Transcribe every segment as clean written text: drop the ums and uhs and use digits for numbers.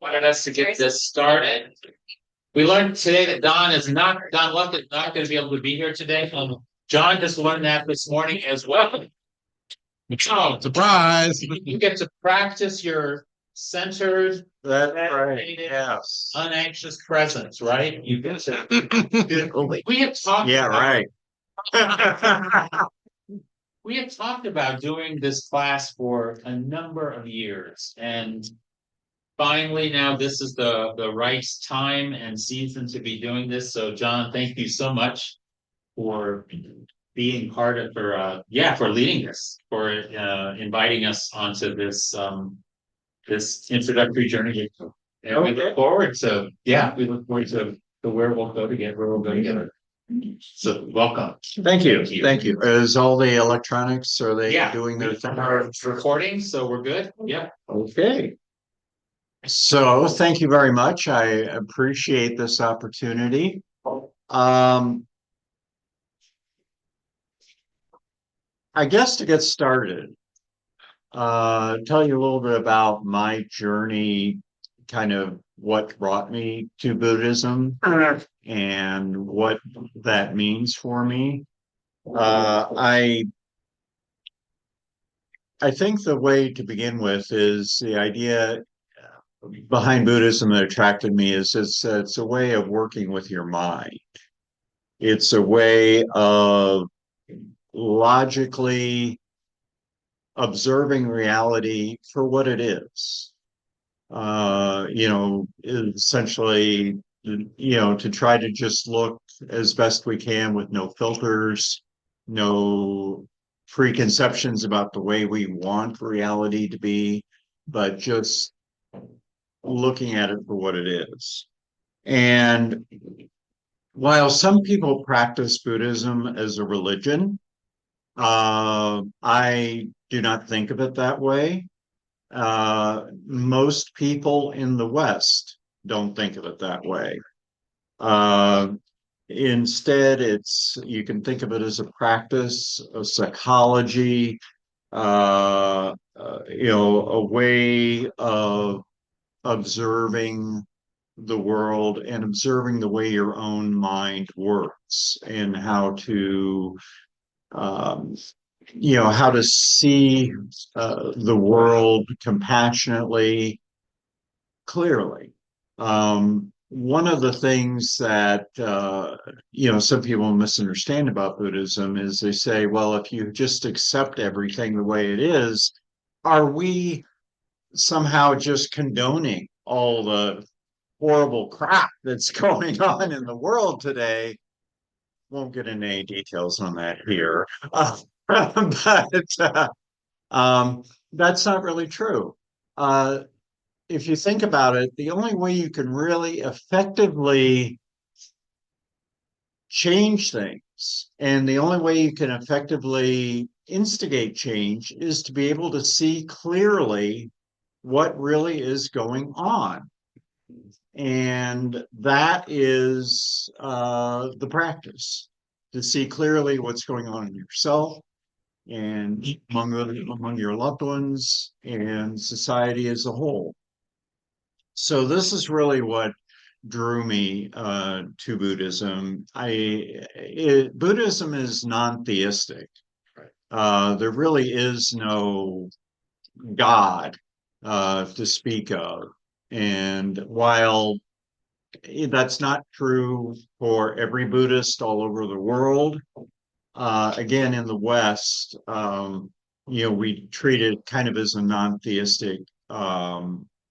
wanted us to get this started. We learned today that Don Luck is not going to be able to be here today. John just learned that this morning as well. Oh, surprise! You get to practice your centered, That's right. meditative, Yes. unanxious presence, right? You get to. We have talked. Yeah, right. We had talked about doing this class for a number of years, and finally now this is the right time and season to be doing this. So John, thank you so much for being part of for leading this, for inviting us onto this introductory journey. And we look forward to where we'll go together. So welcome. Thank you. Thank you. Is all the electronics, are they doing their thing? Our recording, so we're good. Yeah. Okay. So thank you very much. I appreciate this opportunity. I guess to get started, tell you a little bit about my journey, kind of what brought me to Buddhism and what that means for me. I think the way to begin with is the idea behind Buddhism that attracted me is it's a way of working with your mind. It's a way of logically observing reality for what it is. Essentially, to try to just look as best we can with no filters, no preconceptions about the way we want reality to be, but just looking at it for what it is. And while some people practice Buddhism as a religion, I do not think of it that way. Most people in the West don't think of it that way. Instead, you can think of it as a practice, a psychology, a way of observing the world and observing the way your own mind works and how to see the world compassionately, clearly. One of the things that some people misunderstand about Buddhism is they say, well, if you just accept everything the way it is, are we somehow just condoning all the horrible crap that's going on in the world today? Won't get into any details on that here. But that's not really true. If you think about it, the only way you can really effectively change things and the only way you can effectively instigate change is to be able to see clearly what really is going on. And that is the practice, to see clearly what's going on in yourself and among your loved ones and society as a whole. So this is really what drew me to Buddhism. Buddhism is non-theistic. There really is no God to speak of. And while that's not true for every Buddhist all over the world, again, in the West, we treat it kind of as a non-theistic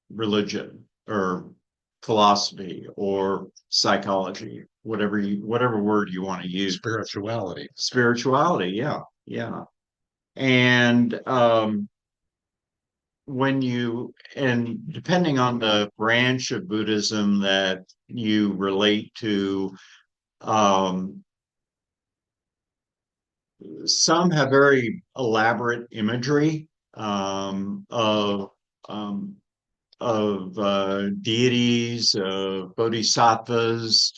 religion or philosophy or psychology, whatever word you want to use. Spirituality, yeah. And depending on the branch of Buddhism that you relate to, some have very elaborate imagery of deities, of bodhisattvas,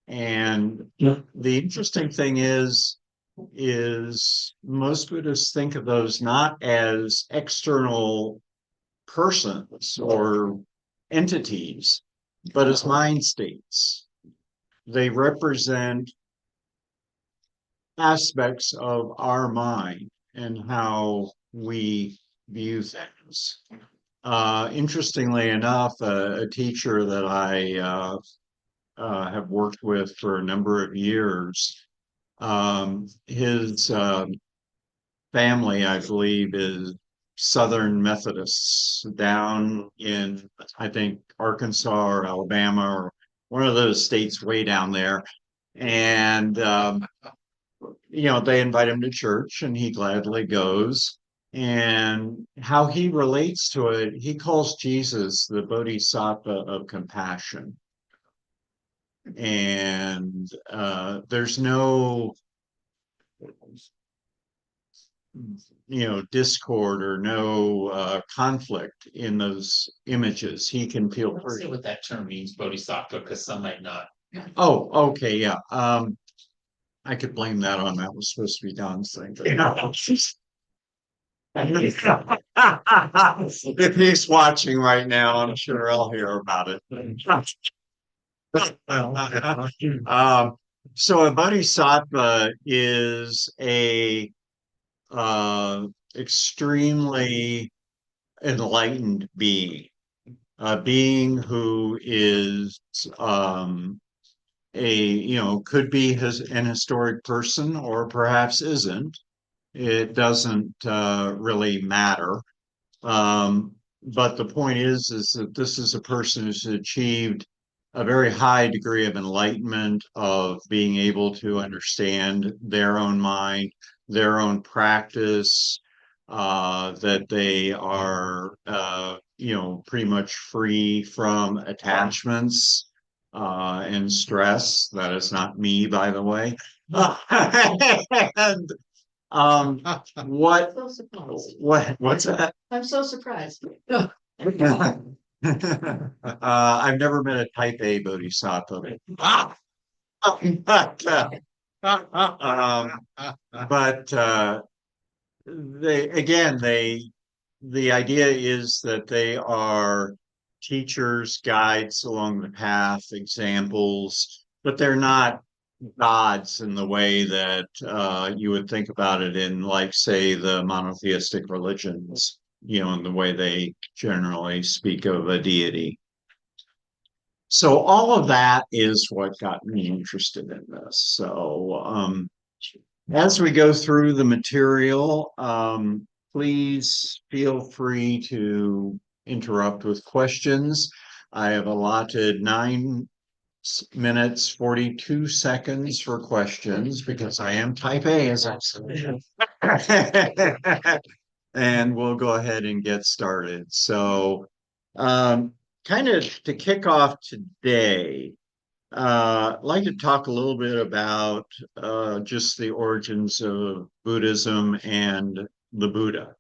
and the interesting thing is most Buddhists think of those not as external persons or entities, but as mind states. They represent aspects of our mind and how we view things. Interestingly enough, a teacher that I have worked with for a number of years, his family, I believe, is Southern Methodists down in, I think, Arkansas or Alabama or one of those states way down there. And, they invite him to church and he gladly goes. And how he relates to it, he calls Jesus the Bodhisattva of compassion. And there's no discord or no conflict in those images. He can feel Let's see free. what that term means, bodhisattva, because some might not. Oh, okay, yeah. I could blame that on that was supposed to be Don's thing. If he's watching right now, I'm sure I'll hear about it. So a bodhisattva is a extremely enlightened being, a being who is could be an historic person or perhaps isn't. It doesn't really matter. But the point is that this is a person who's achieved a very high degree of enlightenment, of being able to understand their own mind, their own practice, that they are, pretty much free from attachments and stress. That is not me, by the way. And So surprised. what's that? I'm so surprised. I've never met a type A bodhisattva. But the idea is that they are teachers, guides along the path, examples, but they're not gods in the way that you would think about it in, like, say, the monotheistic religions, in the way they generally speak of a deity. So all of that is what got me interested in this. So as we go through the material, please feel free to interrupt with questions. I have allotted 9 minutes, 42 seconds for questions because I am type A, as I said. And we'll go ahead and get started. So, kind of to kick off today, I'd like to talk a little bit about just the origins of Buddhism and the Buddha,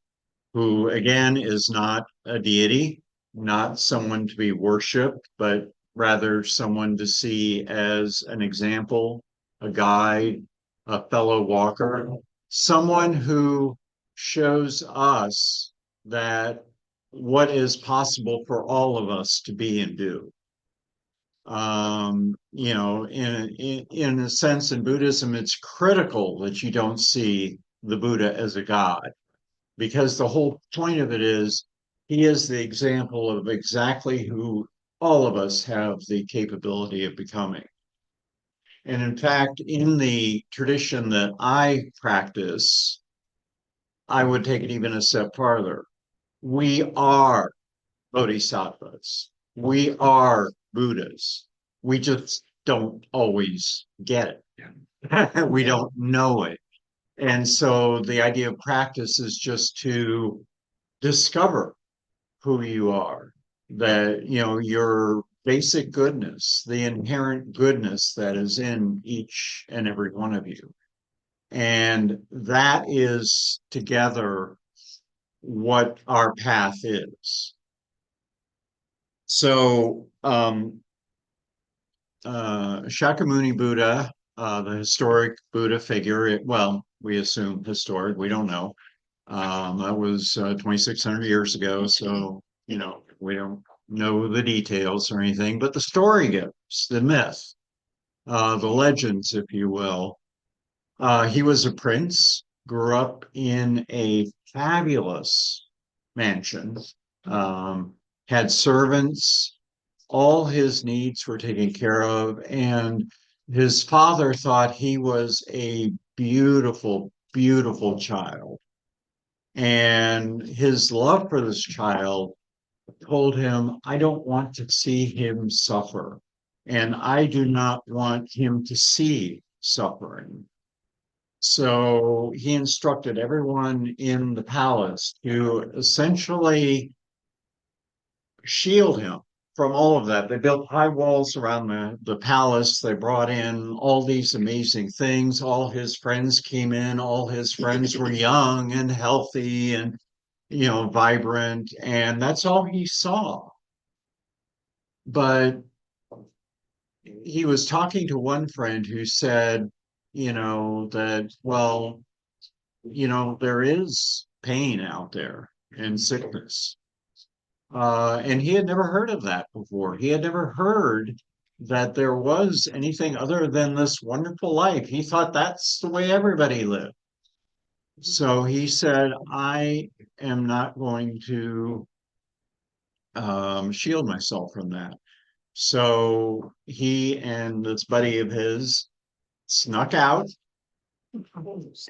who again is not a deity, not someone to be worshipped, but rather someone to see as an example, a guide, a fellow walker, someone who shows us that what is possible for all of us to be and do. In a sense, in Buddhism, it's critical that you don't see the Buddha as a god, because the whole point of it is he is the example of exactly who all of us have the capability of becoming. And in fact, in the tradition that I practice, I would take it even a step farther. We are bodhisattvas. We are Buddhas. We just don't always get it. We don't know it. And so the idea of practice is just to discover who you are, that, your basic goodness, the inherent goodness that is in each and every one of you. And that is together what our path is. So, Shakyamuni Buddha, the historic Buddha figure, we assume historic, we don't know. That was 2,600 years ago. So, we don't know the details or anything, but the story goes, the myth, the legends, if you will. He was a prince, grew up in a fabulous mansion, had servants, all his needs were taken care of, and his father thought he was a beautiful, beautiful child. And his love for this child told him, I don't want to see him suffer, and I do not want him to see suffering. So he instructed everyone in the palace to essentially shield him from all of that. They built high walls around the palace. They brought in all these amazing things. All his friends came in. All his friends were young and healthy and, vibrant. And that's all he saw. But he was talking to one friend who said, that, well, there is pain out there and sickness. And he had never heard of that before. He had never heard that there was anything other than this wonderful life. He thought that's the way everybody lived. So he said, I am not going to shield myself from that. So he and this buddy of his snuck out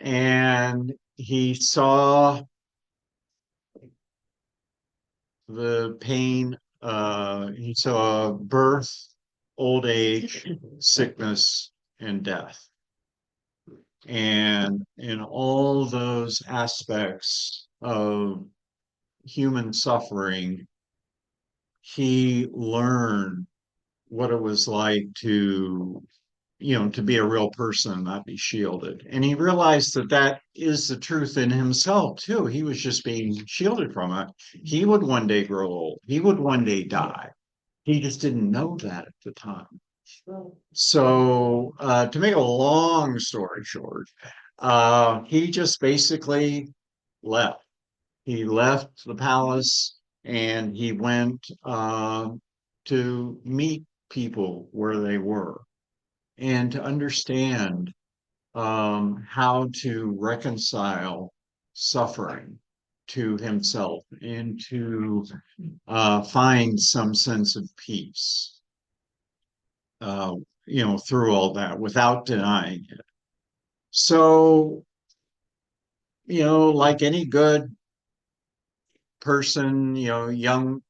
and he saw the pain, he saw birth, old age, sickness, and death. And in all those aspects of human suffering, he learned what it was like to be a real person and not be shielded. And he realized that that is the truth in himself too. He was just being shielded from it. He would one day grow old. He would one day die. He just didn't know that at the time. So, to make a long story short, he just basically left. He left the palace and he went to meet people where they were and to understand how to reconcile suffering to himself and to find some sense of peace, through all that without denying it. So, like any good person, young,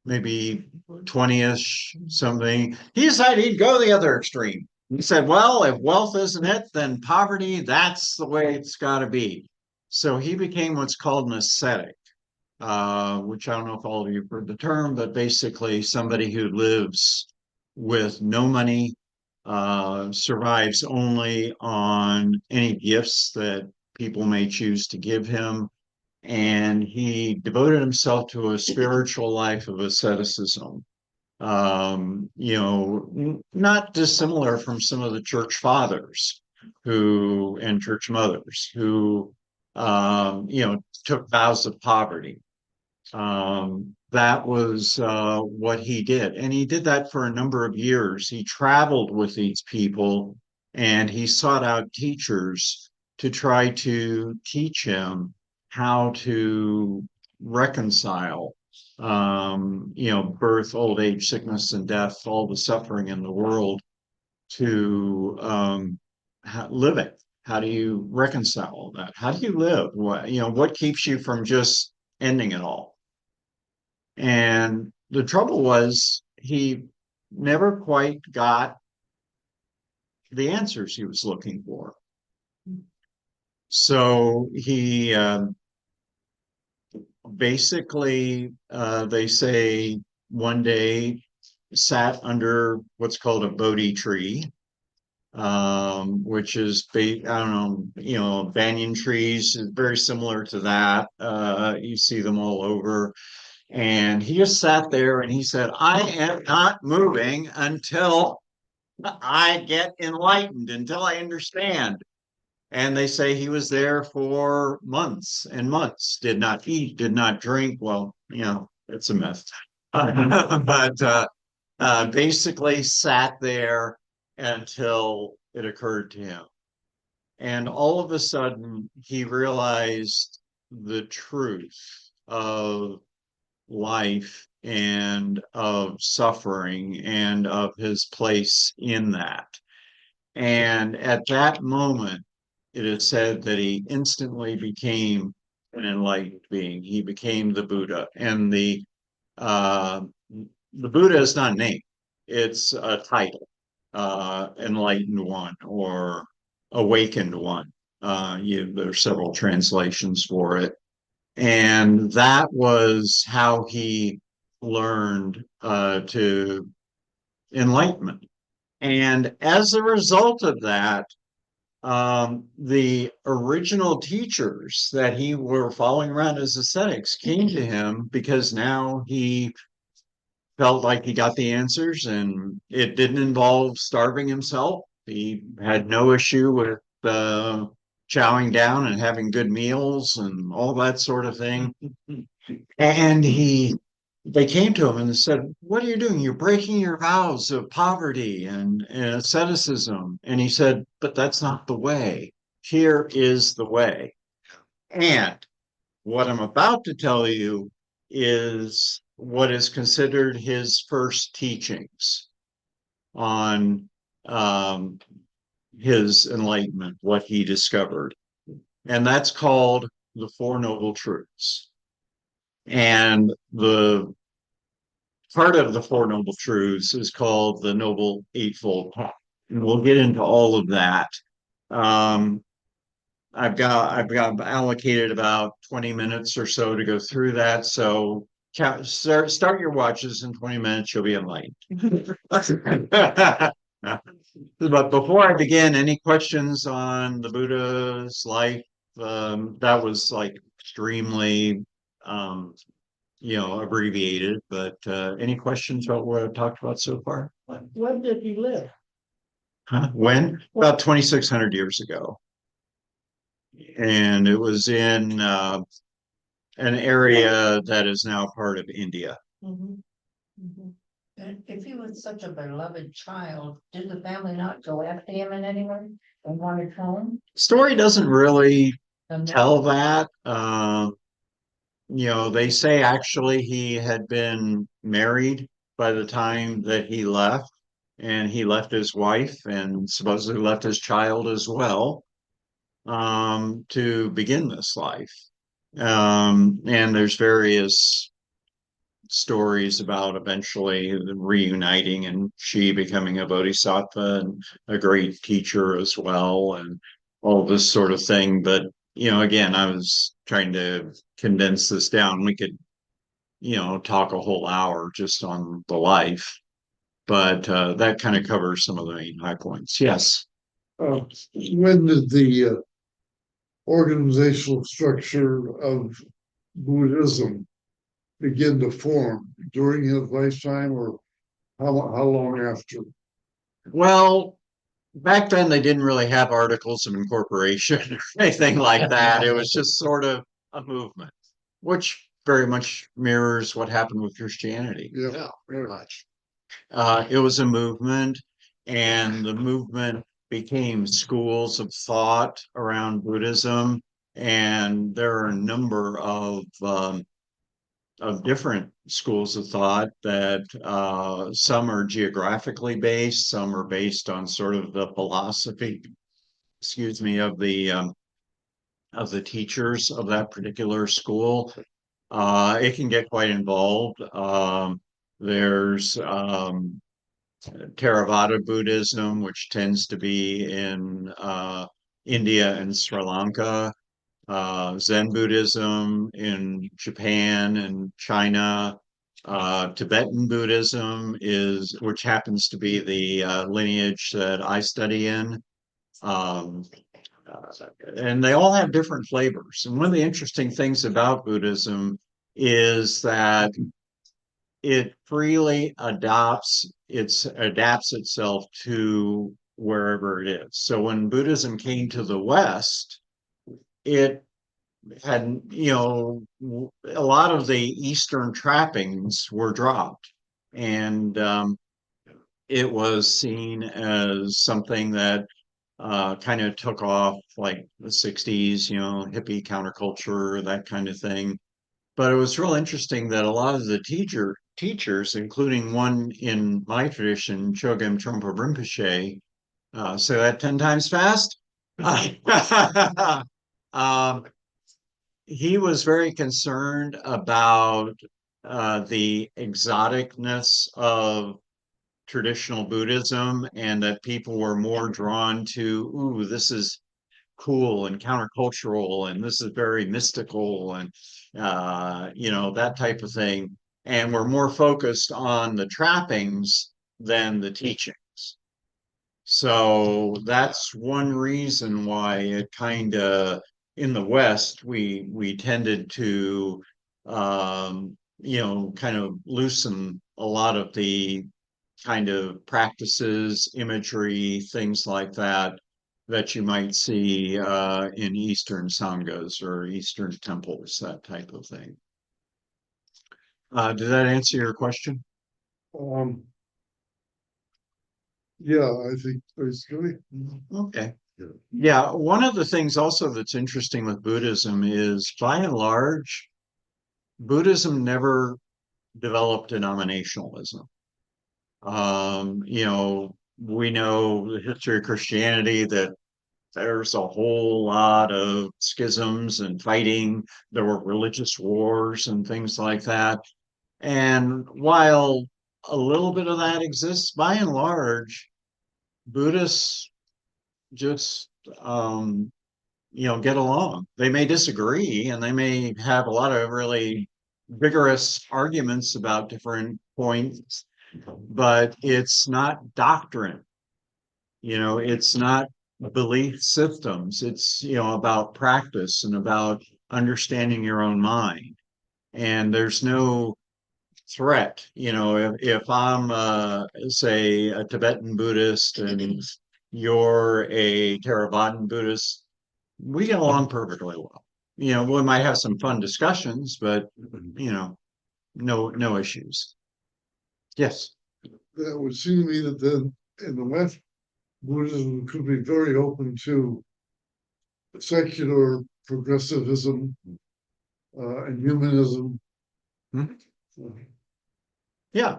maybe 20-ish something, he decided he'd go the other extreme. He said, well, if wealth isn't it, then poverty, that's the way it's got to be. So he became what's called an ascetic, which I don't know if all of you have heard the term, but basically somebody who lives with no money, survives only on any gifts that people may choose to give him. And he devoted himself to a spiritual life of asceticism, not dissimilar from some of the church fathers and church mothers who, took vows of poverty. That was what he did. And he did that for a number of years. He traveled with these people and he sought out teachers to try to teach him how to reconcile, birth, old age, sickness, and death, all the suffering in the world to live it. How do you reconcile all that? How do you live? What keeps you from just ending it all? And the trouble was he never quite got the answers he was looking for. So he basically, they say one day sat under what's called a Bodhi tree, which is, I don't know, banyan trees, very similar to that. You see them all over. And he just sat there and he said, I am not moving until I get enlightened, until I understand. And they say he was there for months and months, did not eat, did not drink. Well, it's a myth. But basically sat there until it occurred to him. And all of a sudden, he realized the truth of life and of suffering and of his place in that. And at that moment, it is said that he instantly became an enlightened being. He became the Buddha. And uh, the Buddha is not a name, it's a title, enlightened one or awakened one. There are several translations for it. And that was how he learned to enlightenment. And as a result of that, the original teachers that he were following around as ascetics came to him because now he felt like he got the answers and it didn't involve starving himself. He had no issue with chowing down and having good meals and all that sort of thing. And they came to him and said, "What are you doing? You're breaking your vows of poverty and asceticism." And he said, "But that's not the way. Here is the way." And what I'm about to tell you is what is considered his first teachings on his enlightenment, what he discovered. And that's called the Four Noble Truths. And the part of the Four Noble Truths is called the Noble Eightfold Path. And we'll get into all of that. Um, I've got allocated about 20 minutes or so to go through that. So start your watches in 20 minutes, you'll be enlightened. But before I begin, any questions on the Buddha's life? That was like extremely um, abbreviated, but any questions about what I've talked about so far? When did he live? Huh? When? About 2,600 years ago. And it was in an area that is now part of India. Mhm, mhm. And if he was such a beloved child, did the family not go after him in any way and wanted home? Story doesn't really And tell that. They say actually he had been married by the time that he left, and he left his wife and supposedly left his child as well, to begin this life. And there's various stories about eventually reuniting and she becoming a bodhisattva and a great teacher as well, and all this sort of thing. But, again, I was trying to condense this down. We could, talk a whole hour just on the life, but that kind of covers some of the main high points. Yes. When did the organizational structure of Buddhism begin to form? During his lifetime, or how long after? Well, back then they didn't really have articles of incorporation or anything like that. It was just sort of a movement, which very much mirrors what happened with Christianity. Yeah, very much. It was a movement, and the movement became schools of thought around Buddhism. And there are a number of different schools of thought that some are geographically based, some are based on sort of the philosophy, excuse me, of the teachers of that particular school. It can get quite involved. There's Theravada Buddhism, which tends to be in India and Sri Lanka. Zen Buddhism in Japan and China. Tibetan Buddhism which happens to be the lineage that I study in. Um, and they all have different flavors. And one of the interesting things about Buddhism is that it freely adapts itself to wherever it is. So when Buddhism came to the West, it had, a lot of the Eastern trappings were dropped. And it was seen as something that kind of took off like the 60s, hippie counterculture, that kind of thing. But it was real interesting that a lot of the teachers, including one in my tradition, Chogyam Trungpa Rinpoche, say that 10 times fast. um, he was very concerned about the exoticness of traditional Buddhism, and that people were more drawn to, ooh, this is cool and countercultural, and this is very mystical, and that type of thing. And we're more focused on the trappings than the teachings. So that's one reason why it kind of, in the West, we tended to kind of loosen a lot of the kind of practices, imagery, things like that, that you might see in Eastern sanghas or Eastern temples, that type of thing. Did that answer your question? Um, yeah, I think basically. Okay. Yeah, one of the things also that's interesting with Buddhism is, by and large, Buddhism never developed denominationalism. We know the history of Christianity, that there's a whole lot of schisms and fighting. There were religious wars and things like that. And while a little bit of that exists, by and large, Buddhists just, get along. They may disagree, and they may have a lot of really vigorous arguments about different points, but it's not doctrine. It's not belief systems. It's, about practice and about understanding your own mind. And there's no threat. If I'm, say, a Tibetan Buddhist and you're a Theravadan Buddhist, we get along perfectly well. We might have some fun discussions, but, no issues. Yes. That would seem to me that then in the West, Buddhism could be very open to secular progressivism and humanism. Hmm. Yeah,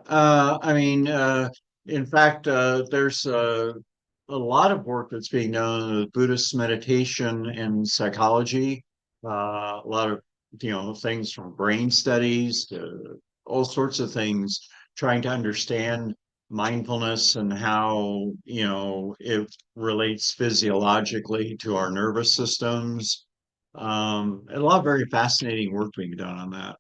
in fact, there's a lot of work that's being done with Buddhist meditation and psychology. A lot of things from brain studies to all sorts of things, trying to understand mindfulness and how it relates physiologically to our nervous systems. A lot of very fascinating work being done on that.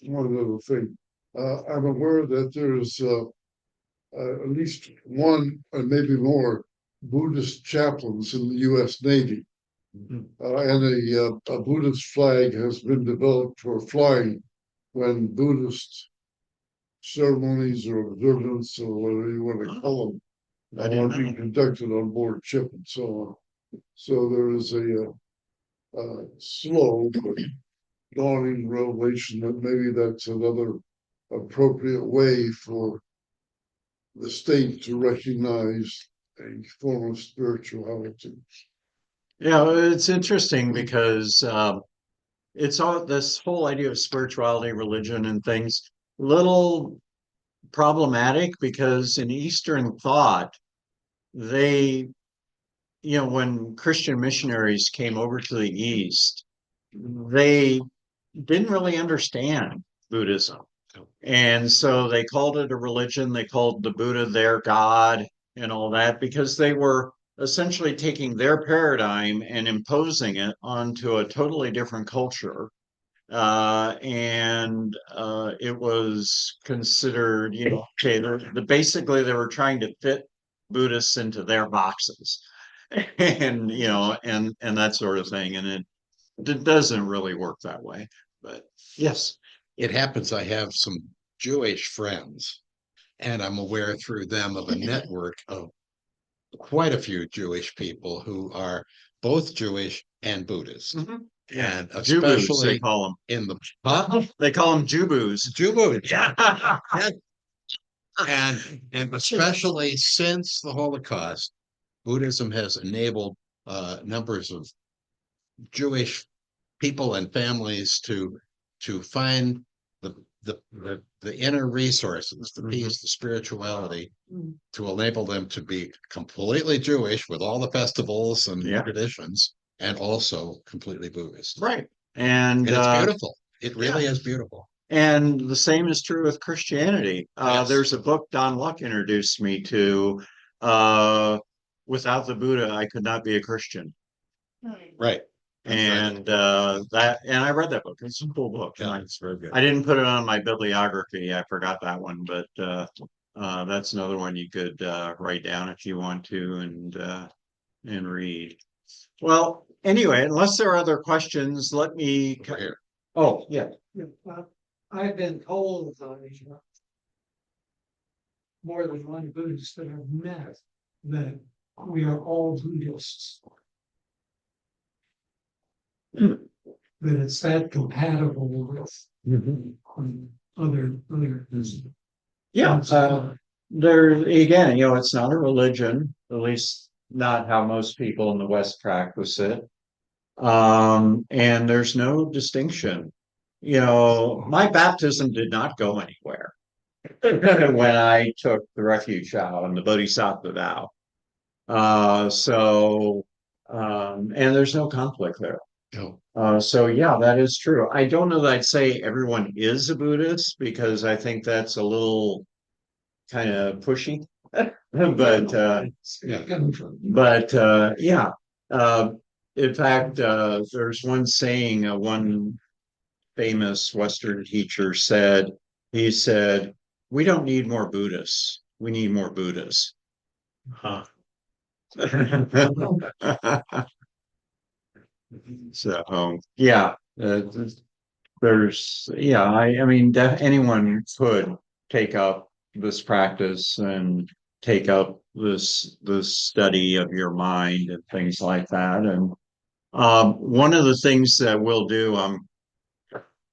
One other thing, I'm aware that there's at least one and maybe more Buddhist chaplains in the U.S. Navy. And a Buddhist flag has been developed for flying when Buddhist ceremonies or observance or whatever you want to call them are being conducted on board ship and so on. So there is a slow but dawning revelation that maybe that's another appropriate way for the state to recognize a form of spirituality. Yeah, it's interesting because it's all this whole idea of spirituality, religion, and things, little problematic, because in Eastern thought, they, when Christian missionaries came over to the East, they didn't really understand Buddhism. And so they called it a religion, they called the Buddha their God and all that, because they were essentially taking their paradigm and imposing it onto a totally different culture. And it was considered, okay, basically they were trying to fit Buddhists into their boxes. And and that sort of thing. And it doesn't really work that way. But yes. It happens I have some Jewish friends, and I'm aware through them of a network of quite a few Jewish people who are both Jewish and Buddhist. Mhm. And Jubus, they especially call them. in the huh? They call them Jubus. Jubu, yeah. And especially since the Holocaust, Buddhism has enabled numbers of Jewish people and families to find the inner resources, the peace, the spirituality, to enable them to be completely Jewish with all the festivals and Yeah. traditions, and also completely Buddhist. Right. And And it's beautiful. It really is beautiful. and the same is true with Christianity. Yes. There's a book Don Luck introduced me to. Without the Buddha, I could not be a Christian. Right. And I read that book. It's a cool book. Yeah, And it's very good. I didn't put it on my bibliography. I forgot that one, but that's another one you could write down if you want to and read. Well, anyway, unless there are other questions, let me. Over here. Oh, yeah. Yeah, I've been told by more than one Buddhist that I've met that we are all Buddhists. That it's that compatible with other. Yeah, there again, it's not a religion, at least not how most people in the West practice it. And there's no distinction. My baptism did not go anywhere when I took the Refuge vow and the Bodhisattva vow. And there's no conflict there. So yeah, that is true. I don't know that I'd say everyone is a Buddhist because I think that's a little kind of pushy. But yeah. In fact, there's one saying, one famous Western teacher said, he said, "We don't need more Buddhists. We need more Buddhists." Huh. So, yeah, I mean, anyone could take up this practice and take up this study of your mind and things like that. And one of the things that we'll do, I'm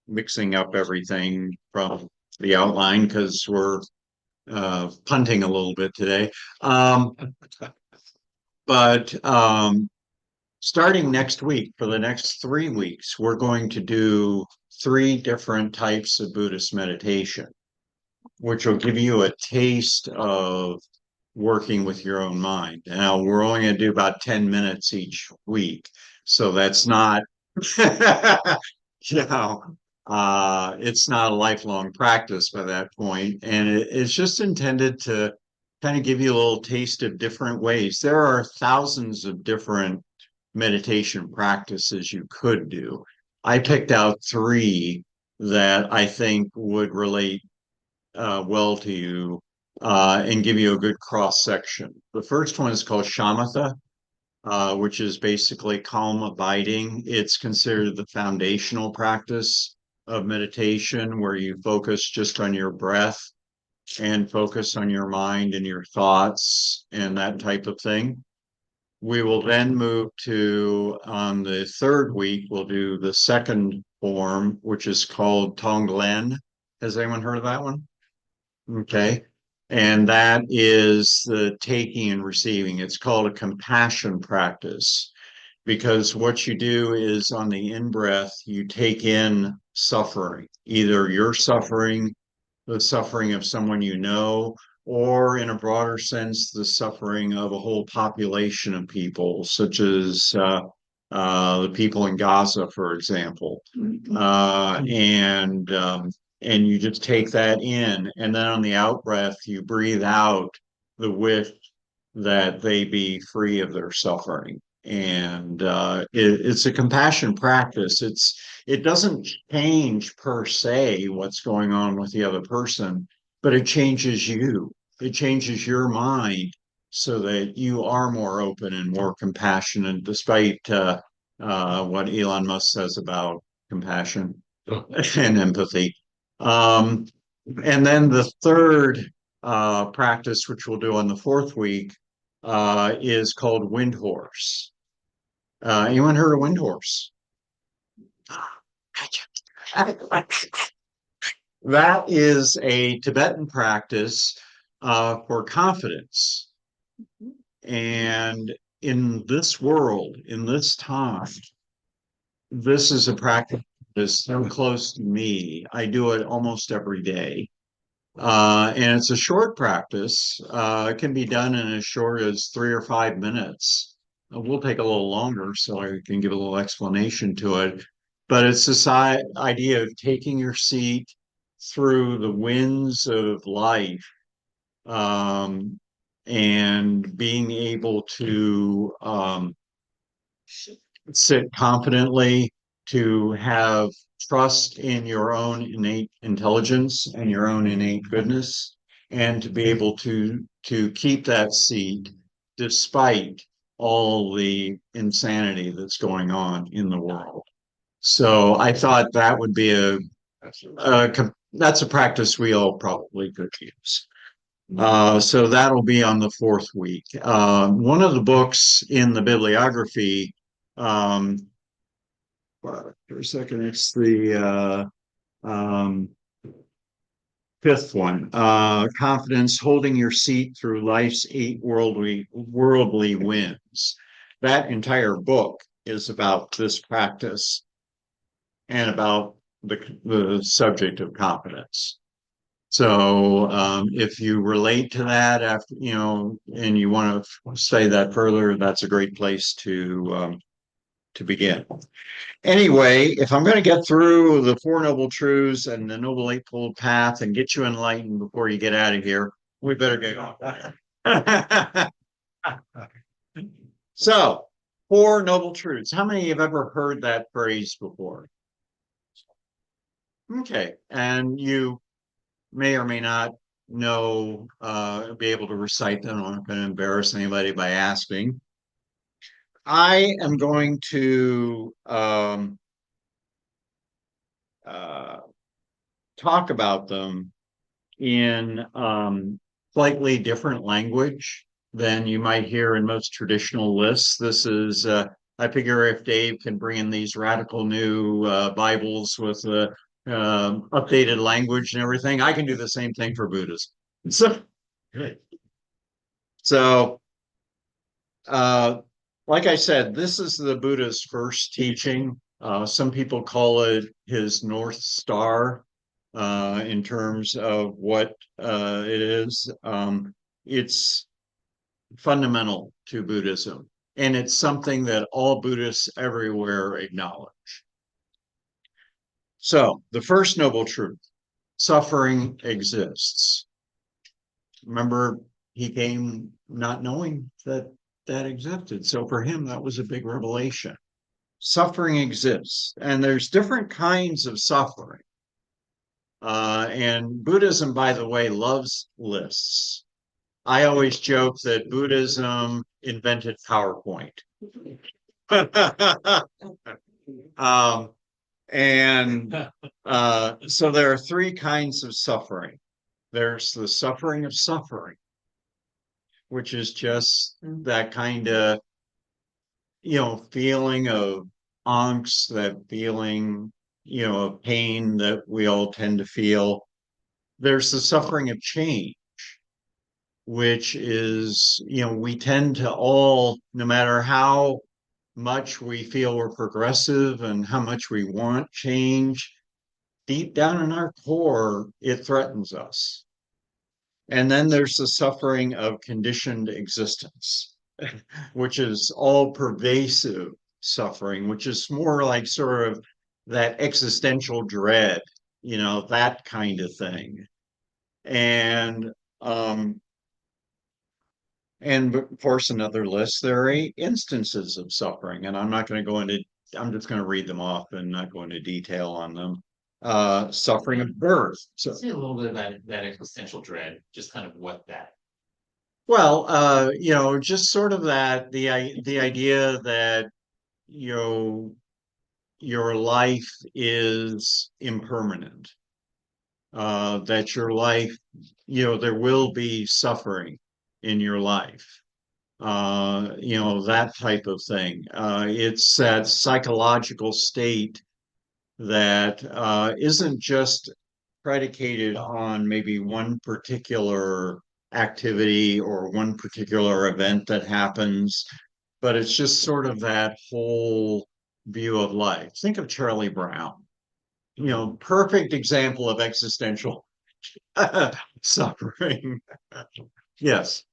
mixing up everything from the outline because we're punting a little bit today. But starting next week, for the next 3 weeks, we're going to do 3 different types of Buddhist meditation, which will give you a taste of working with your own mind. Now, we're only going to do about 10 minutes each week. So that's not, it's not a lifelong practice by that point. And it's just intended to kind of give you a little taste of different ways. There are thousands of different meditation practices you could do. I picked out 3 that I think would relate well to you and give you a good cross section. The first one is called shamatha, which is basically calm abiding. It's considered the foundational practice of meditation, where you focus just on your breath and focus on your mind and your thoughts and that type of thing. We will then move to, on the 3rd week, we'll do the second form, which is called Tonglen. Has anyone heard of that one? Okay. And that is the taking and receiving. It's called a compassion practice because what you do is on the in-breath, you take in suffering, either your suffering, the suffering of someone you know, or in a broader sense, the suffering of a whole population of people, such as the people in Gaza, for example. And you just take that in, and then on the out breath, you breathe out the wish that they be free of their suffering. And it's a compassion practice. It doesn't change per se what's going on with the other person, but it changes you. It changes your mind so that you are more open and more compassionate, despite what Elon Musk says about compassion and empathy. And then the third practice, which we'll do on the 4th week, is called Wind Horse. Anyone heard of wind horse? That is a Tibetan practice for confidence. And in this world, in this time, this is a practice that's so close to me. I do it almost every day. And it's a short practice. It can be done in as short as 3 or 5 minutes. We'll take a little longer so I can give a little explanation to it. But it's this idea of taking your seat through the winds of life, and being able to sit confidently, to have trust in your own innate intelligence and your own innate goodness, and to be able to keep that seat despite all the insanity that's going on in the world. So I thought that would be that's a practice we all probably could use. So that'll be on the fourth week. One of the books in the bibliography, for a second, it's the fifth one, Confidence, Holding Your Seat Through Life's Eight Worldly Winds. That entire book is about this practice and about the subject of confidence. So if you relate to that after, and you want to say that further, that's a great place to begin. Anyway, if I'm going to get through the Four Noble Truths and the Noble Eightfold Path and get you enlightened before you get out of here, we better get going. So, Four Noble Truths. How many have ever heard that phrase before? Okay, and you may or may not know, be able to recite them. I'm not going to embarrass anybody by asking. I am going to talk about them in slightly different language than you might hear in most traditional lists. This is, I figure if Dave can bring in these radical new Bibles with updated language and everything, I can do the same thing for Buddhism. So, like I said, this is the Buddha's first teaching. Some people call it his North Star in terms of what it is. It's fundamental to Buddhism, and it's something that all Buddhists everywhere acknowledge. So, the first noble truth, suffering exists. Remember, he came not knowing that that existed. So for him, that was a big revelation. Suffering exists, and there's different kinds of suffering. And Buddhism, by the way, loves lists. I always joke that Buddhism invented PowerPoint. So there are three kinds of suffering. There's the suffering of suffering, which is just that kind of, feeling of angst, that feeling, of pain that we all tend to feel. There's the suffering of change, which is, we tend to all, no matter how much we feel we're progressive and how much we want change, deep down in our core, it threatens us. And then there's the suffering of conditioned existence, which is all pervasive suffering, which is more like sort of that existential dread, that kind of thing. And of course, another list, there are 8 instances of suffering, and I'm not going to go into, I'm just going to read them off and not go into detail on them. Suffering of birth. So, Say a little bit about that existential dread, just kind of what that. well, just sort of that the idea that your life is impermanent, that your life, there will be suffering in your life, that type of thing. It's that psychological state that isn't just predicated on maybe one particular activity or one particular event that happens, but it's just sort of that whole view of life. Think of Charlie Brown, perfect example of existential suffering. Yes.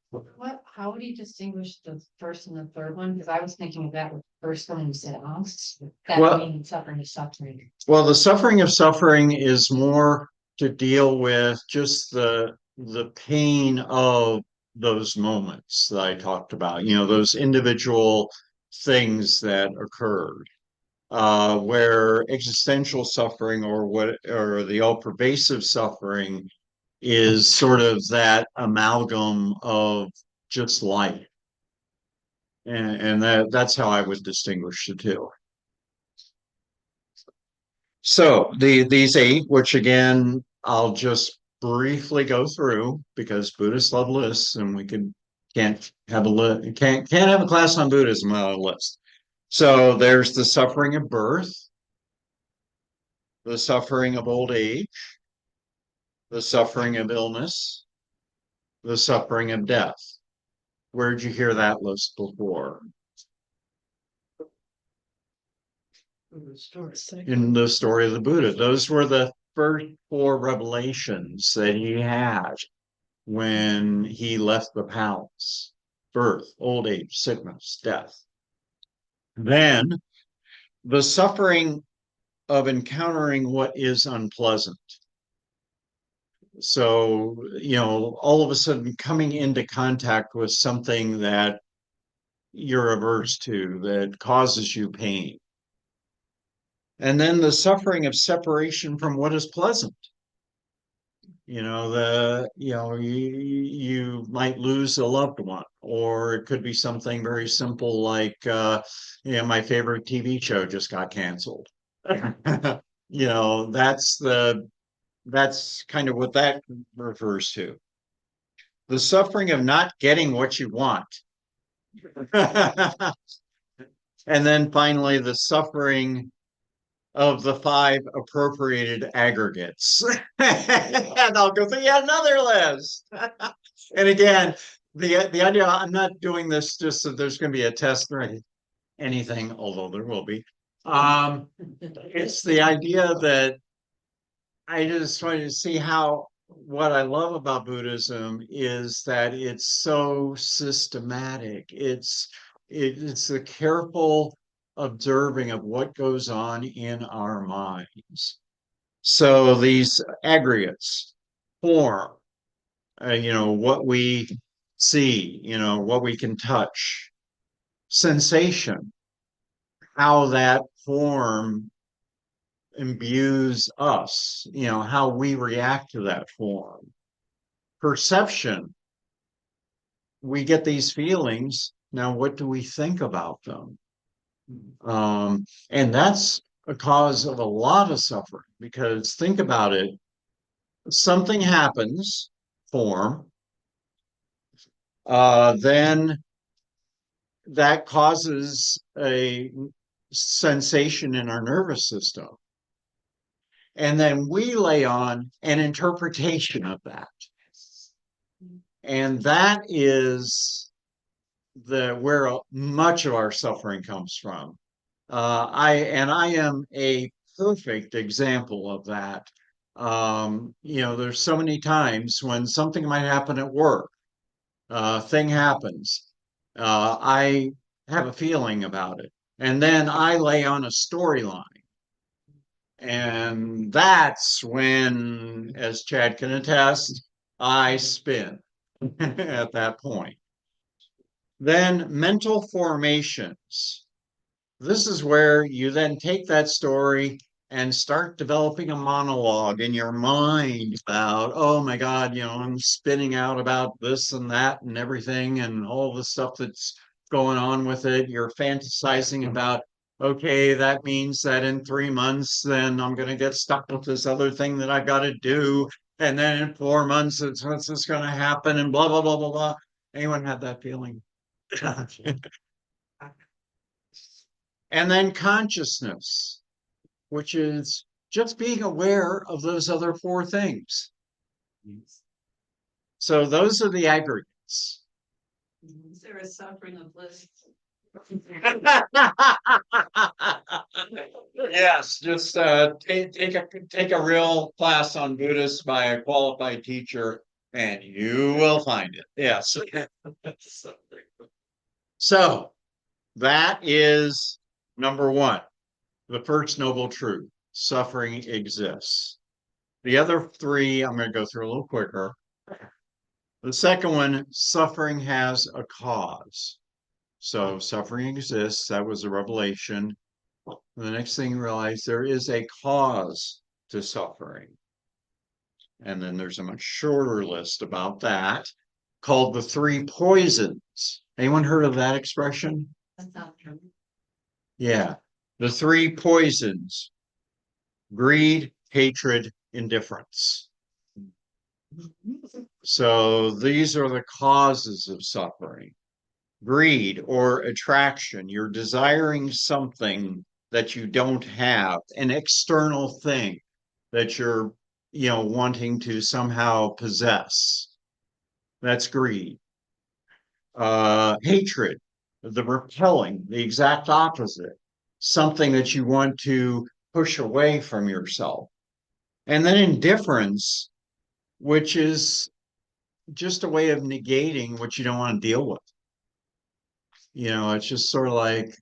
How would you distinguish the first and the third one? Because I was thinking of that with the first one you said, that Well- means suffering is suffering. Well, the suffering of suffering is more to deal with just the pain of those moments that I talked about, those individual things that occurred. Where existential suffering or the all pervasive suffering is sort of that amalgam of just life. And that's how I would distinguish the two. So these eight, which again, I'll just briefly go through because Buddhists love lists and we can't have can't have a class on Buddhism without a list. So there's the suffering of birth, the suffering of old age, the suffering of illness, the suffering of death. Where'd you hear that list before? In the story of the Buddha. Those were the first four revelations that he had when he left the palace: birth, old age, sickness, death. Then the suffering of encountering what is unpleasant. So, all of a sudden coming into contact with something that you're averse to, that causes you pain. And then the suffering of separation from what is pleasant. You might lose a loved one, or it could be something very simple like, my favorite TV show just got canceled. That's kind of what that refers to. The suffering of not getting what you want. And then finally, the suffering of the 5 appropriated aggregates. And I'll go through yet another list. And again, the idea, I'm not doing this just so there's going to be a test or anything, although there will be. It's the idea that I just wanted to see what I love about Buddhism is that it's so systematic. It's the careful observing of what goes on in our minds. So these aggregates, form, what we see, what we can touch, sensation, how that form imbues us, how we react to that form. Perception, we get these feelings. Now, what do we think about them? And that's a cause of a lot of suffering, because think about it, something happens, form, then that causes a sensation in our nervous system. And then we lay on an interpretation of that. And that is where much of our suffering comes from. I am a perfect example of that. There's so many times when something might happen at work, thing happens, I have a feeling about it, and then I lay on a storyline. And that's when, as Chad can attest, I spin at that point. Then mental formations. This is where you then take that story and start developing a monologue in your mind about, oh my God, I'm spinning out about this and that and everything and all the stuff that's going on with it. You're fantasizing about, okay, that means that in 3 months, then I'm going to get stuck with this other thing that I've got to do. And then in 4 months, what's this going to happen? And blah, blah, blah, blah, blah. Anyone had that feeling? And then consciousness, which is just being aware of those other four things. So those are the aggregates. Is there a suffering of bliss? Yes, just take a real class on Buddhist by a qualified teacher, and you will find it. Yes. So that is number one, the first noble truth: suffering exists. The other three, I'm going to go through a little quicker. The second one, suffering has a cause. So suffering exists. That was a revelation. The next thing you realize, there is a cause to suffering. And then there's a much shorter list about that called the three poisons. Anyone heard of that expression? That's not true. Yeah. The three poisons: greed, hatred, indifference. So these are the causes of suffering. Greed or attraction, you're desiring something that you don't have, an external thing that you're, wanting to somehow possess. That's greed. Hatred, the repelling, the exact opposite, something that you want to push away from yourself. And then indifference, which is just a way of negating what you don't want to deal with. It's just sort of like,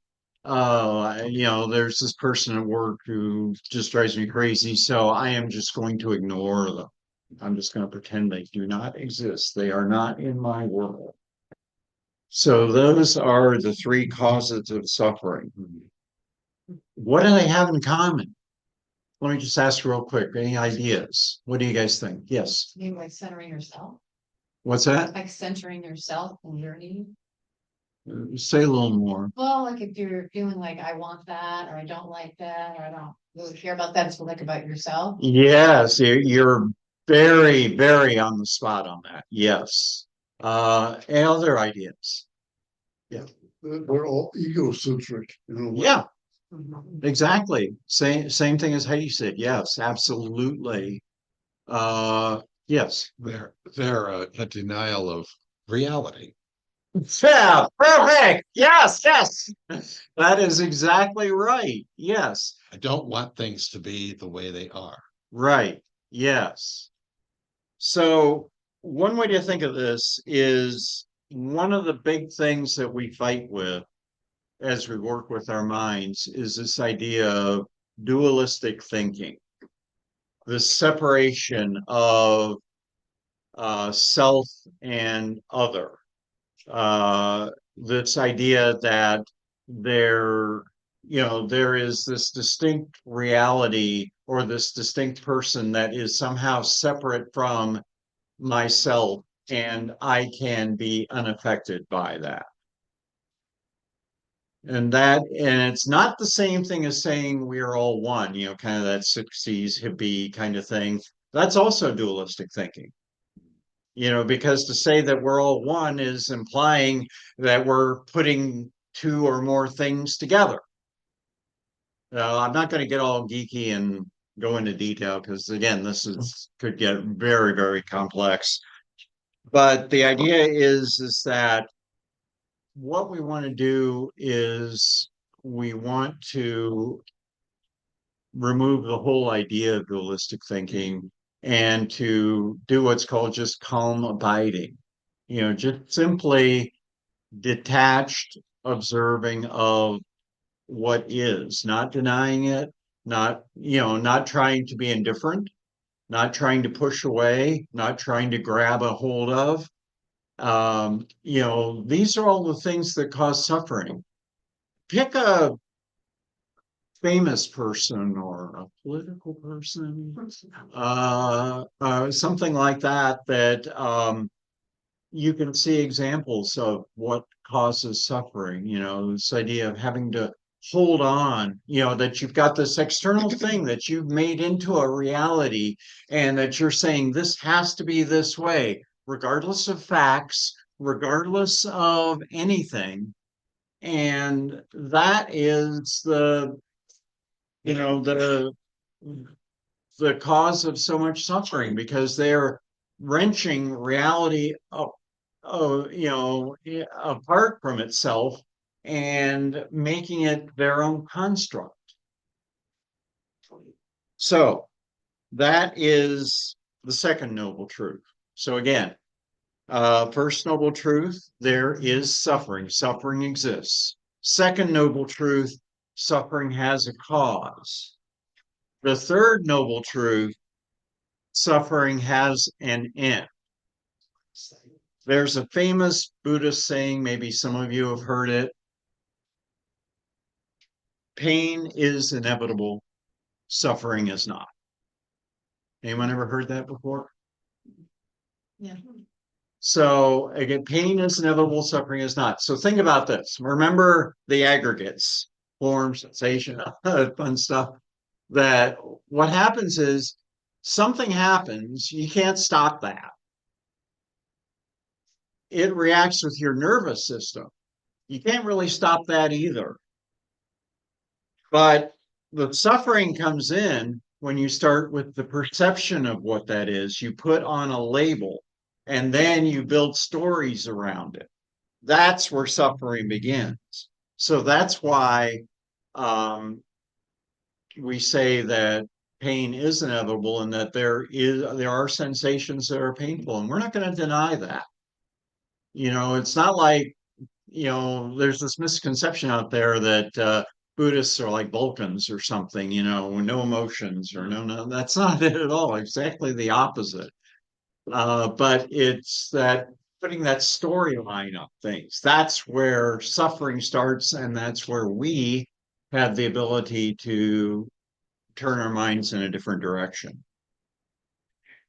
oh, there's this person at work who just drives me crazy, so I am just going to ignore them. I'm just going to pretend they do not exist. They are not in my world. So those are the three causes of suffering. What do they have in common? Let me just ask real quick. Any ideas? What do you guys think? Yes. You mean like centering yourself? What's that? Like centering yourself and your need? Say a little more. Well, like if you're feeling like I want that, or I don't like that, or I don't really care about that, it's like about yourself. Yes, you're very, very on the spot on that. Yes. Any other ideas? They're all egocentric, Yeah, exactly. Same thing as Heidi said. Yes, absolutely. Yes. They're a denial of reality. Yeah, perfect. Yes, yes. That is exactly right. Yes. I don't want things to be the way they are. Right. Yes. So one way to think of this is one of the big things that we fight with as we work with our minds is this idea of dualistic thinking, the separation of self and other. This idea that there is this distinct reality or this distinct person that is somehow separate from myself, and I can be unaffected by that. And it's not the same thing as saying we are all one, kind of that 60s hippie kind of thing. That's also dualistic thinking. Because to say that we're all one is implying that we're putting two or more things together. I'm not going to get all geeky and go into detail because, again, could get very, very complex. But the idea is that what we want to do is we want to remove the whole idea of dualistic thinking and to do what's called just calm abiding. Just simply detached observing of what is, not denying it, not trying to be indifferent, not trying to push away, not trying to grab a hold of. These are all the things that cause suffering. Pick a famous person or a political person, something like that you can see examples of what causes suffering. This idea of having to hold on, that you've got this external thing that you've made into a reality and that you're saying this has to be this way, regardless of facts, regardless of anything. And that is you know, the cause of so much suffering, because they're wrenching reality up, apart from itself and making it their own construct. So that is the second noble truth. So again, first noble truth, there is suffering. Suffering exists. Second noble truth, suffering has a cause. The third noble truth, suffering has an end. There's a famous Buddhist saying, maybe some of you have heard it. Pain is inevitable, suffering is not. Anyone ever heard that before? Yeah. So again, pain is inevitable, suffering is not. So think about this. Remember the aggregates, form, sensation, fun stuff. That what happens is something happens, you can't stop that. It reacts with your nervous system. You can't really stop that either. But the suffering comes in when you start with the perception of what that is. You put on a label and then you build stories around it. That's where suffering begins. So that's why we say that pain is inevitable and that there are sensations that are painful, and we're not going to deny that. It's not like, there's this misconception out there that Buddhists are like Vulcans or something, no emotions or no, that's not it at all. Exactly the opposite. But it's that putting that storyline up things. That's where suffering starts, and that's where we have the ability to turn our minds in a different direction.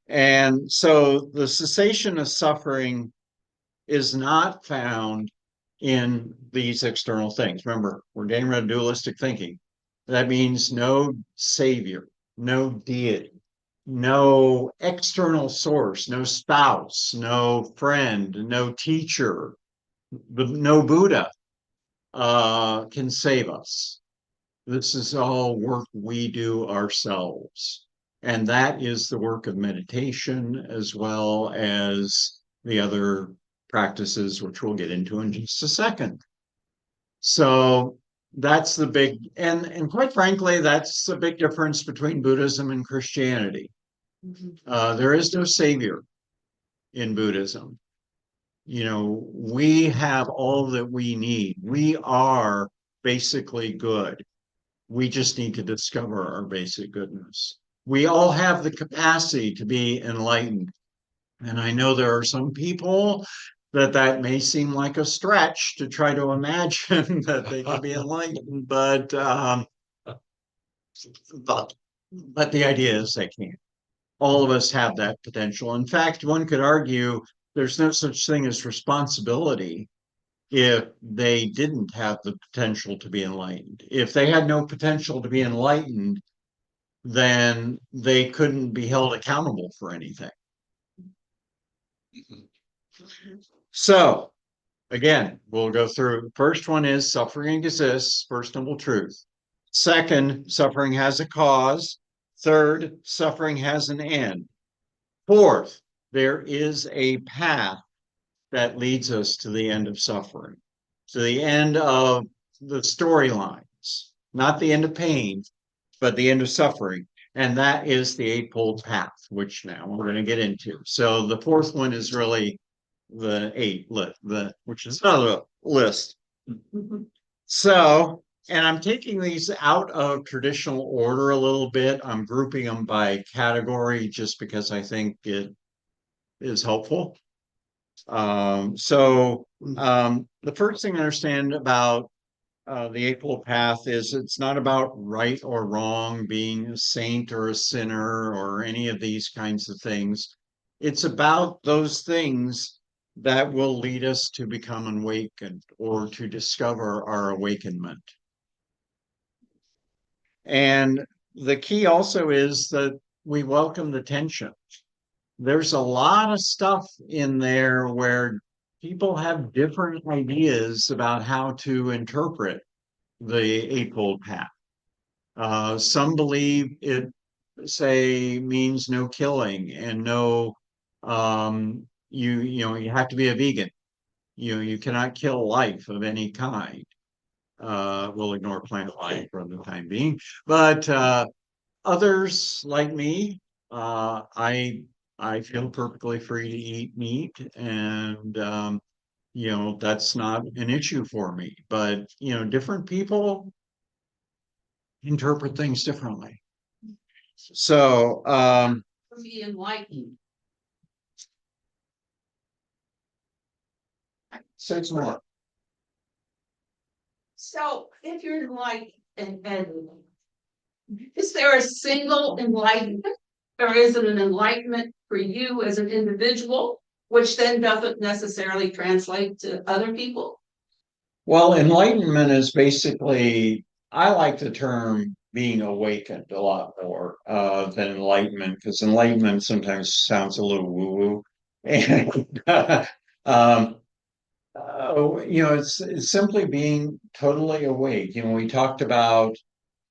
And so the cessation of suffering is not found in these external things. Remember, we're getting rid of dualistic thinking. That means no savior, no deity, no external source, no spouse, no friend, no teacher, no Buddha can save us. This is all work we do ourselves. And that is the work of meditation, as well as the other practices, which we'll get into in just a second. So that's the big, and quite frankly, that's the big difference between Buddhism and Christianity. There is no savior in Buddhism. We have all that we need. We are basically good. We just need to discover our basic goodness. We all have the capacity to be enlightened. And I know there are some people that may seem like a stretch to try to imagine that they can be enlightened, but the idea is they can't. All of us have that potential. In fact, one could argue there's no such thing as responsibility if they didn't have the potential to be enlightened. If they had no potential to be enlightened, then they couldn't be held accountable for anything. So, again, we'll go through. First one is suffering exists, first noble truth. Second, suffering has a cause. Third, suffering has an end. Fourth, there is a path that leads us to the end of suffering, to the end of the storylines, not the end of pain, but the end of suffering. And that is the Eightfold Path, which now we're going to get into. So the fourth one is really the which is another list. So, and I'm taking these out of traditional order a little bit. I'm grouping them by category just because I think it is helpful. The first thing to understand about the Eightfold Path is it's not about right or wrong, being a saint or a sinner or any of these kinds of things. It's about those things that will lead us to become awakened or to discover our awakenment. And the key also is that we welcome the tension. There's a lot of stuff in there where people have different ideas about how to interpret the Eightfold Path. Some believe it, say, means no killing and no, you know, you have to be a vegan. You cannot kill life of any kind. We'll ignore plant life for the time being, but others like me, I feel perfectly free to eat meat, and you know, that's not an issue for me. But you know, different people interpret things differently. So, Be enlightened. six more. So if you're enlightened and is there a single enlightenment? Or is it an enlightenment for you as an individual, which then doesn't necessarily translate to other people? Well, enlightenment is basically, I like the term being awakened a lot more than enlightenment, because enlightenment sometimes sounds a little woo-woo. And um, you know, it's simply being totally awake. You know, we talked about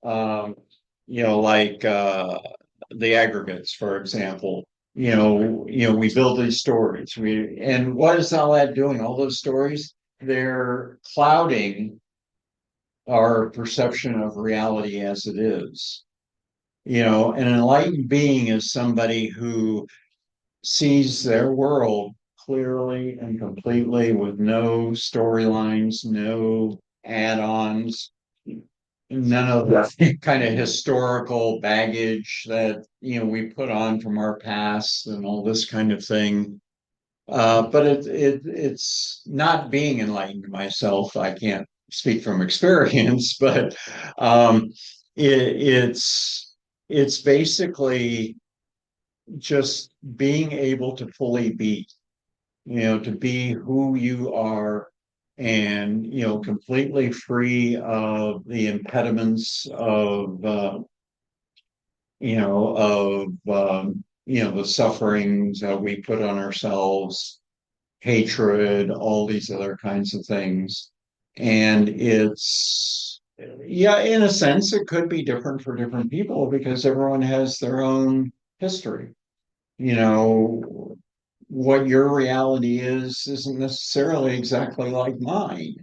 you know, like the aggregates, for example. You know, we build these stories. And what is all that doing? All those stories, they're clouding our perception of reality as it is. You know, an enlightened being is somebody who sees their world clearly and completely with no storylines, no add-ons, none of the kind of historical baggage that, you know, we put on from our past and all this kind of thing. But it's not being enlightened myself. I can't speak from experience, but it's basically just being able to fully be, you know, to be who you are, and you know, completely free of the impediments of you know, the sufferings that we put on ourselves, hatred, all these other kinds of things. And it's, yeah, in a sense, it could be different for different people because everyone has their own history. You know, what your reality is isn't necessarily exactly like mine.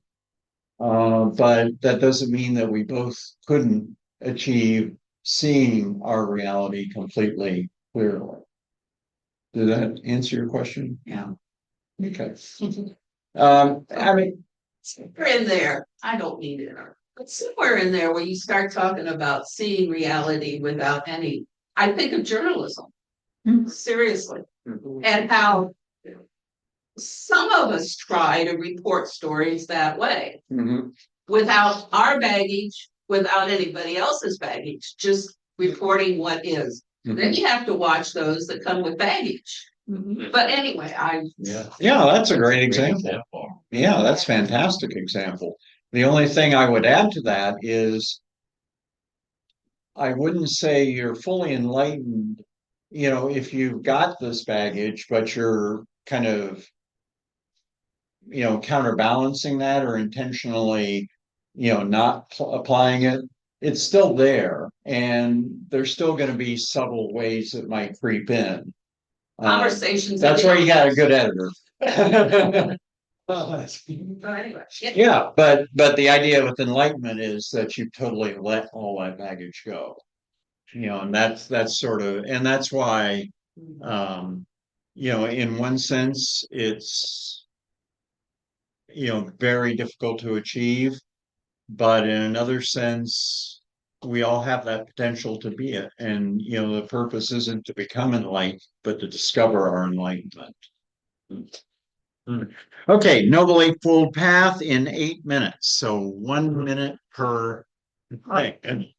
But that doesn't mean that we both couldn't achieve seeing our reality completely clearly. Did that answer your question? Yeah. Okay. I mean, Somewhere in there, I don't need it, but somewhere in there where you start talking about seeing reality without any, I think of journalism. Seriously. And how some of us try to report stories that way mhm. without our baggage, without anybody else's baggage, just reporting what is. Then you have to watch those that come with baggage. But anyway, Yeah, that's a great example. Yeah, that's fantastic example. The only thing I would add to that is I wouldn't say you're fully enlightened, you know, if you've got this baggage, but you're kind of, you know, counterbalancing that or intentionally, you know, not applying it. It's still there, and there's still going to be subtle ways it might creep in. conversations. That's why you got a good editor. But anyway, Yeah, but the idea with enlightenment is that you totally let all that baggage go. You know, and that's sort of, and that's why you know, in one sense it's, you know, very difficult to achieve, but in another sense we all have that potential to be it. And you know, the purpose isn't to become enlightened, but to discover our enlightenment. Okay, Noble Eightfold Path in 8 minutes. So 1 minute per thing.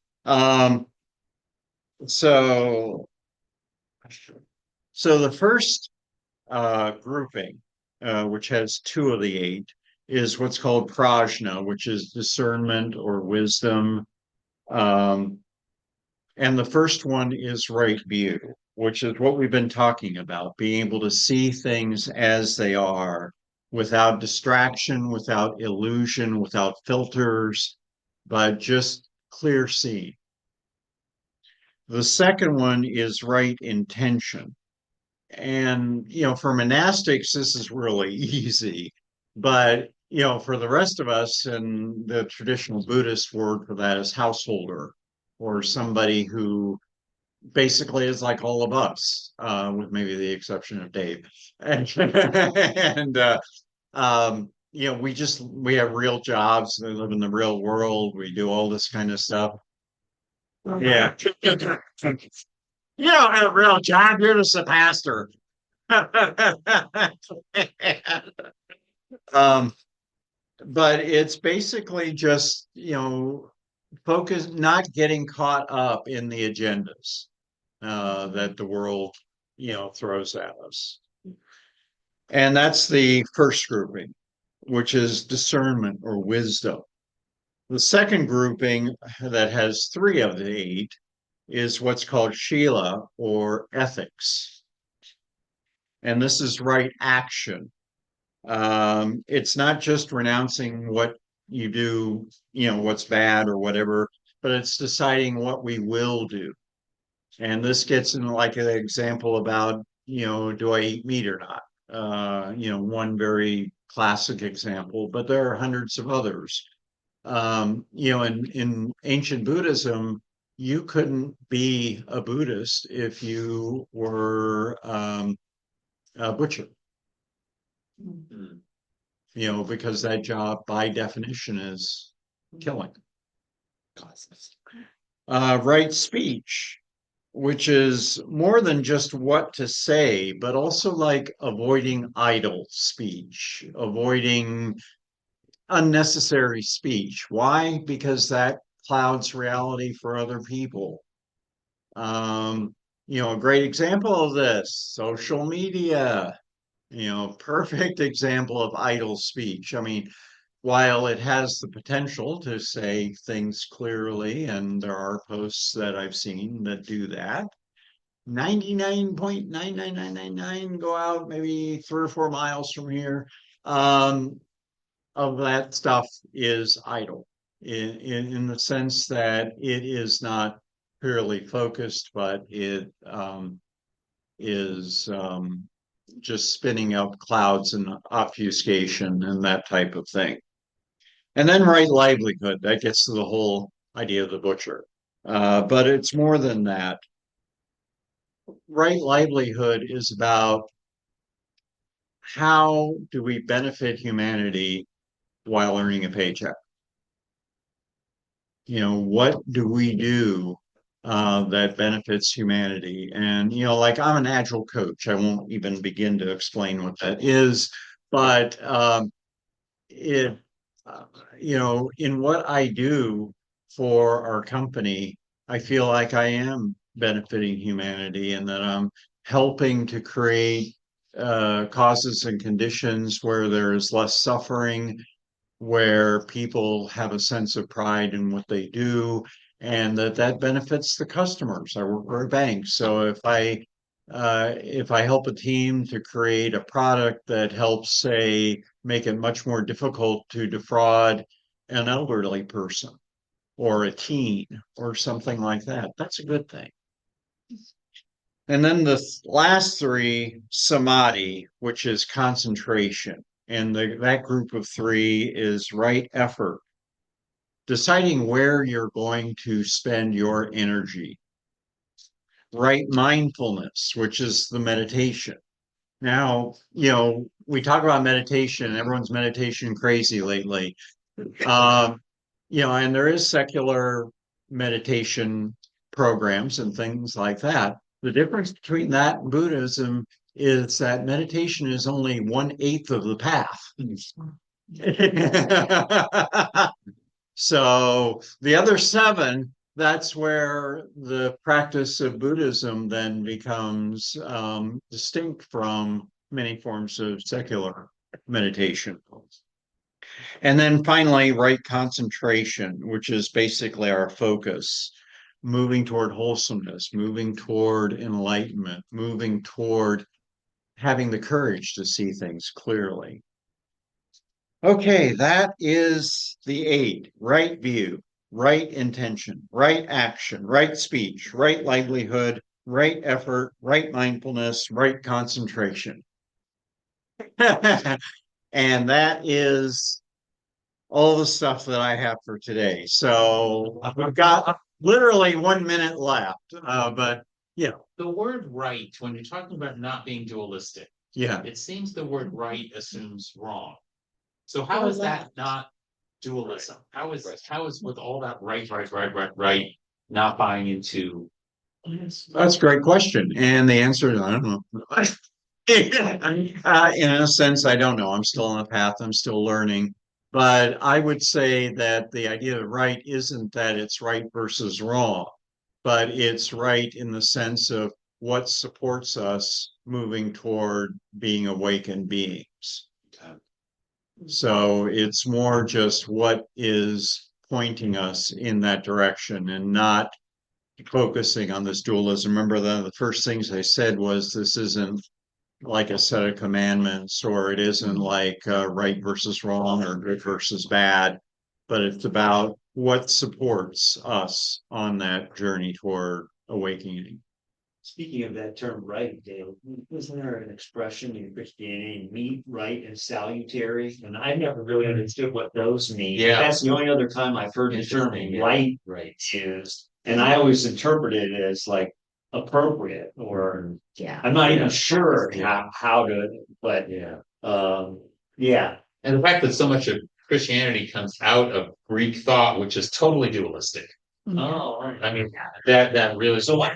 So the first grouping, which has two of the eight, is what's called prajna, which is discernment or wisdom. And the first one is right view, which is what we've been talking about, being able to see things as they are without distraction, without illusion, without filters, but just clear seeing. The second one is right intention. And, for monastics, this is really easy. But, for the rest of us, and the traditional Buddhist word for that is householder, or somebody who basically is like all of us, with maybe the exception of Dave. We have real jobs, we live in the real world, we do all this kind of stuff. Yeah. You don't have a real job, you're just a pastor. But it's basically just, focus, not getting caught up in the agendas that the world, throws at us. And that's the first grouping, which is discernment or wisdom. The second grouping, that has 3 of the 8, is what's called Shila or ethics. And this is right action. It's not just renouncing what you do, what's bad or whatever, but it's deciding what we will do. And this gets into like an example about, do I eat meat or not? One very classic example, but there are hundreds of others. In ancient Buddhism, you couldn't be a Buddhist if you were a butcher. Because that job by definition is killing. Right speech, which is more than just what to say, but also like avoiding idle speech, avoiding unnecessary speech. Why? Because that clouds reality for other people. A great example of this, social media. Perfect example of idle speech. I mean, while it has the potential to say things clearly, and there are posts that I've seen that do that, 99.99999 go out maybe 3 or 4 miles from here. Of that stuff is idle in the sense that it is not purely focused, but it is just spinning out clouds and obfuscation and that type of thing. And then right livelihood, that gets to the whole idea of the butcher. But it's more than that. Right livelihood is about how do we benefit humanity while earning a paycheck? What do we do that benefits humanity? And, like I'm an agile coach. I won't even begin to explain what that is, but in what I do for our company, I feel like I am benefiting humanity and that I'm helping to create causes and conditions where there is less suffering, where people have a sense of pride in what they do, and that benefits the customers. I work for a bank, so if I help a team to create a product that helps, say, make it much more difficult to defraud an elderly person or a teen or something like that, that's a good thing. And then the last 3, samadhi, which is concentration. And that group of 3 is right effort, deciding where you're going to spend your energy. Right mindfulness, which is the meditation. Now, we talk about meditation, everyone's meditation crazy lately. And there is secular meditation programs and things like that. The difference between that and Buddhism is that meditation is only 1/8 of the path. So the other 7, that's where the practice of Buddhism then becomes distinct from many forms of secular meditation. And then finally, right concentration, which is basically our focus, moving toward wholesomeness, moving toward enlightenment, moving toward having the courage to see things clearly. Okay, that is the 8: right view, right intention, right action, right speech, right livelihood, right effort, right mindfulness, right concentration. And that is all the stuff that I have for today. So we've got literally 1 minute left, but yeah, The word right, when you're talking about not being dualistic, yeah. it seems the word right assumes wrong. So how is that not dualism? How is with all that right, not buying into? That's a great question. And the answer is, I don't know. In a sense, I don't know. I'm still on the path. I'm still learning. But I would say that the idea of right isn't that it's right versus wrong, but it's right in the sense of what supports us moving toward being awakened beings. So it's more just what is pointing us in that direction and not focusing on this dualism. Remember that the first things I said was this isn't like a set of commandments, or it isn't like right versus wrong or good versus bad, but it's about what supports us on that journey toward awakening. Speaking of that term, right, Dale, isn't there an expression in Christianity, meet, right, and salutary? And I never really understood what those mean. Yeah. That's the only other time I've heard the term Interesting, yeah. right used. And I always interpreted it as like appropriate, or Yeah. I'm not even Yeah. sure Yeah. how to, but Yeah. yeah. And the fact that so much of Christianity comes out of Greek thought, which is totally dualistic. Oh, right. I mean, that really. So what?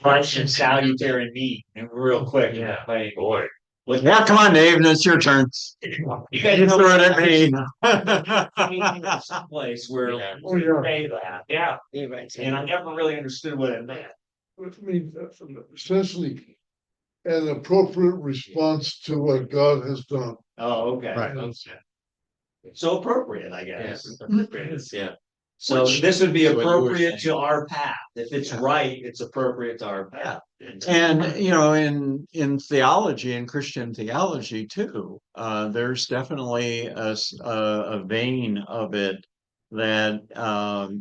Right and salutary mean, and real quick. Yeah. Like, Boy. Yeah, come on, Dave, it's your turn. you guys You know threw it at me. someplace where Yeah. Oh, yeah. say that, yeah, and I never really understood what it meant. Which means essentially an appropriate response to what God has done. Oh, okay. Right. So appropriate, I guess. Yeah. So Which- this would be so what you were appropriate saying. to our path. If it's Yeah. right, it's appropriate to our path. And you know, in theology, in Christian theology too, there's definitely a vein of it that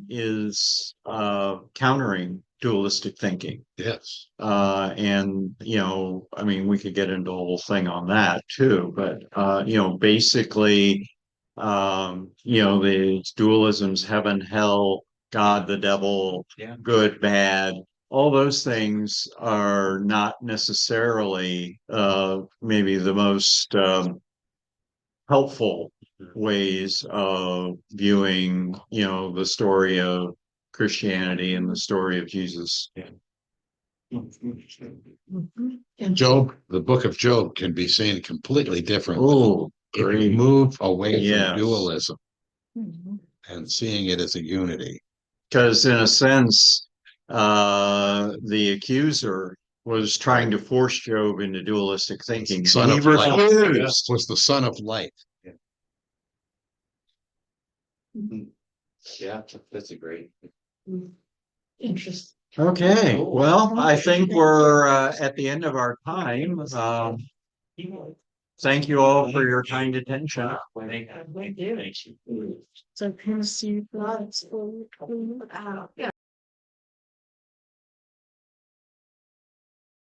is countering dualistic thinking. Yes. And you know, I mean, we could get into a whole thing on that too, but you know, basically, you know, the dualisms, heaven, hell, God, the devil, Yeah. good, bad, all those things are not necessarily maybe the most helpful ways of viewing, you know, the story of Christianity and the story of Jesus. Job, the book of Job can be seen completely differently. Oh, If you great. move away Yes. from dualism and seeing it as a unity. Because in a sense, the accuser was trying to force Job into dualistic thinking. Son He of light. refused. Was the son of light. Yeah, that's a great. Interesting. Okay, well, I think we're at the end of our time. Thank you all for your kind attention. So can see lots of out. Yeah.